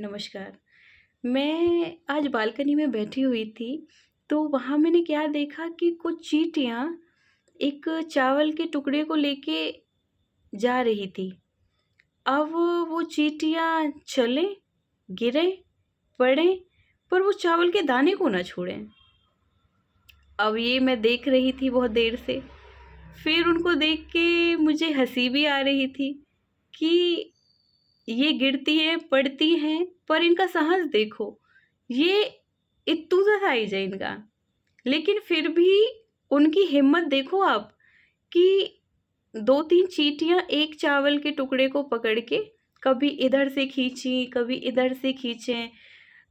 नमस्कार। मैं आज बालकनी में बैठी हुई थी, तो वहाँ मैंने क्या देखा कि कुछ चींटियाँ एक चावल के टुकड़े को लेके जा रही थी। अब वो चींटियाँ चलें, गिरें, पड़ें, पर वो चावल के दाने को ना छोड़ें। अब ये मैं देख रही थी बहुत देर से। फिर उनको देख के मुझे हँसी भी आ रही थी कि ये गिरती हैं, पड़ती हैं, पर इनका साहस देखो। ये इत्तू सा साइज़ है इनका, लेकिन फिर भी उनकी हिम्मत देखो आप कि 2-3 चींटियाँ एक चावल के टुकड़े को पकड़ के कभी इधर से खींची, कभी इधर से खींचें,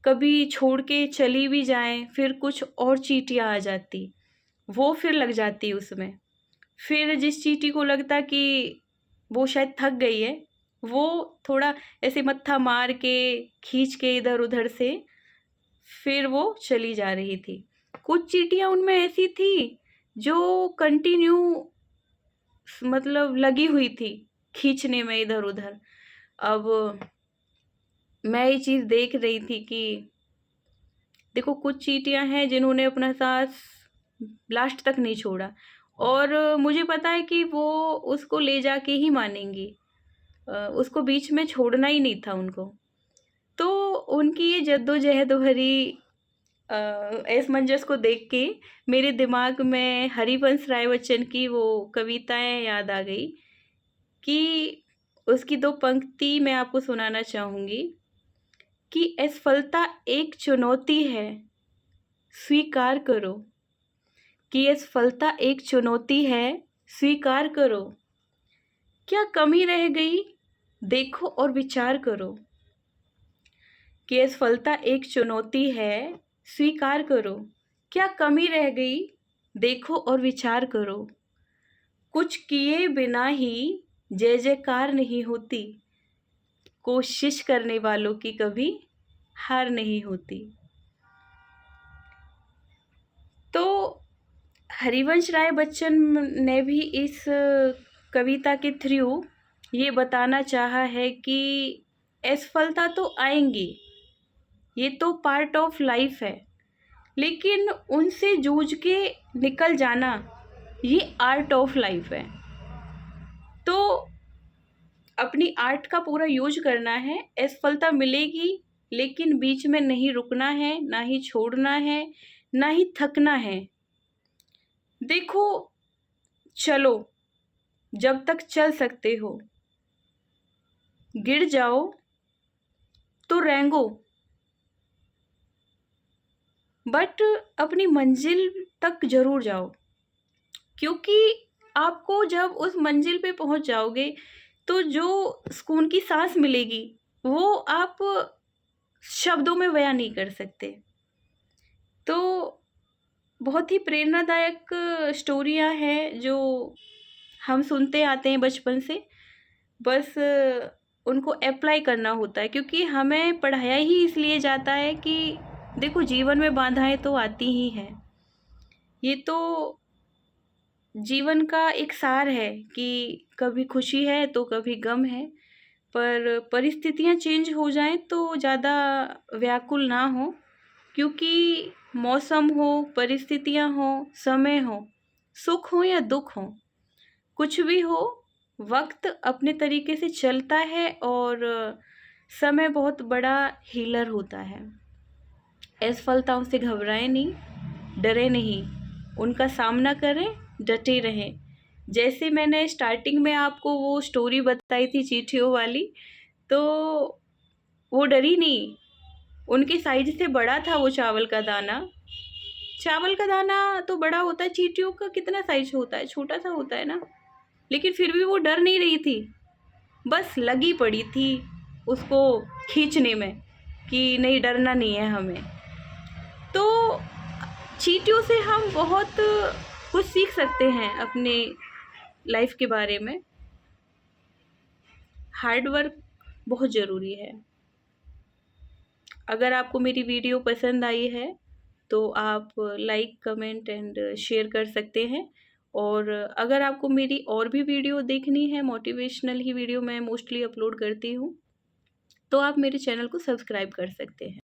कभी छोड़ के चली भी जाएँ, फिर कुछ और चींटियाँ आ जाती, वो फिर लग जाती उसमें। फिर जिस चींटी को लगता कि वो शायद थक गई है, वो थोड़ा ऐसे मत्था मार के, खींच के इधर-उधर से, फिर वो चली जा रही थी। कुछ चींटियाँ उनमें ऐसी थी, जो कंटिन्यू मतलब लगी हुई थी, खींचने में इधर-उधर। अब मैं ये चीज़ देख रही थी कि देखो कुछ चींटियाँ हैं जिन्होंने अपना साँस लास्ट तक नहीं छोड़ा और मुझे पता है कि वो उसको ले जाके ही मानेंगी। उसको बीच में छोड़ना ही नहीं था उनको। तो उनकी ये जद्दोजहद भरी असमंजस को देख के मेरे दिमाग में हरिवंश राय बच्चन की वो कविताएँ याद आ गई कि उसकी 2 पंक्ति मैं आपको सुनाना चाहूँगी कि असफलता एक चुनौती है, स्वीकार करो। कि असफलता एक चुनौती है, स्वीकार करो। क्या कमी रह गई? देखो और विचार करो। कि असफलता एक चुनौती है, स्वीकार करो। क्या कमी रह गई? देखो और विचार करो। कुछ किए बिना ही जय-जयकार नहीं होती। कोशिश करने वालों की कभी हार नहीं होती। तो हरिवंश राय बच्चन ने भी इस कविता के थ्रू ये बताना चाहा है कि असफलता तो आएँगी, ये तो पार्ट ऑफ लाइफ है, लेकिन उनसे जूझ के निकल जाना, ये आर्ट ऑफ लाइफ है। तो अपनी आर्ट का पूरा यूज़ करना है, असफलता मिलेगी, लेकिन बीच में नहीं रुकना है, ना ही छोड़ना है, ना ही थकना है। देखो, चलो, जब तक चल सकते हो, गिर जाओ तो रेंगो, बट अपनी मंजिल तक ज़रूर जाओ। क्योंकि आपको जब उस मंजिल पे पहुँच जाओगे, तो जो सुकून की साँस मिलेगी, वो आप शब्दों में बयाँ नहीं कर सकते। तो बहुत ही प्रेरणादायक स्टोरियाँ हैं जो हम सुनते आते हैं बचपन से। बस उनको अप्लाई करना होता है क्योंकि हमें पढ़ाया ही इसलिए जाता है कि देखो जीवन में बाधाएँ तो आती ही हैं। ये तो जीवन का एक सार है कि कभी खुशी है तो कभी गम है, पर परिस्थितियाँ चेंज हो जाएँ तो ज़्यादा व्याकुल ना हों क्योंकि मौसम हो, परिस्थितियाँ हों, समय हो, सुख हो या दुःख हो, कुछ भी हो, वक़्त अपने तरीके से चलता है और समय बहुत बड़ा हीलर होता है। असफलताओं से घबराएँ नहीं, डरे नहीं, उनका सामना करें, डटे रहें। जैसे मैंने स्टार्टिंग में आपको वो स्टोरी बताई थी चींटियों वाली, तो वो डरी नहीं, उनके साइज़ से बड़ा था वो चावल का दाना। चावल का दाना तो बड़ा होता है, चींटियों का कितना साइज़ होता है, छोटा-सा होता है ना, लेकिन फिर भी वो डर नहीं रही थी, बस लगी पड़ी थी उसको खींचने में कि नहीं डरना नहीं है हमें। तो चींटियों से हम बहुत कुछ सीख सकते हैं अपने लाइफ के बारे में। हार्ड वर्क बहुत ज़रूरी है। अगर आपको मेरी वीडियो पसंद आई है तो आप लाइक, कमेंट एंड शेयर कर सकते हैं। और अगर आपको मेरी और भी वीडियो देखनी है, मोटिवेशनल ही वीडियो मैं मोस्टली अपलोड करती हूँ, तो आप मेरे चैनल को सब्सक्राइब कर सकते हैं।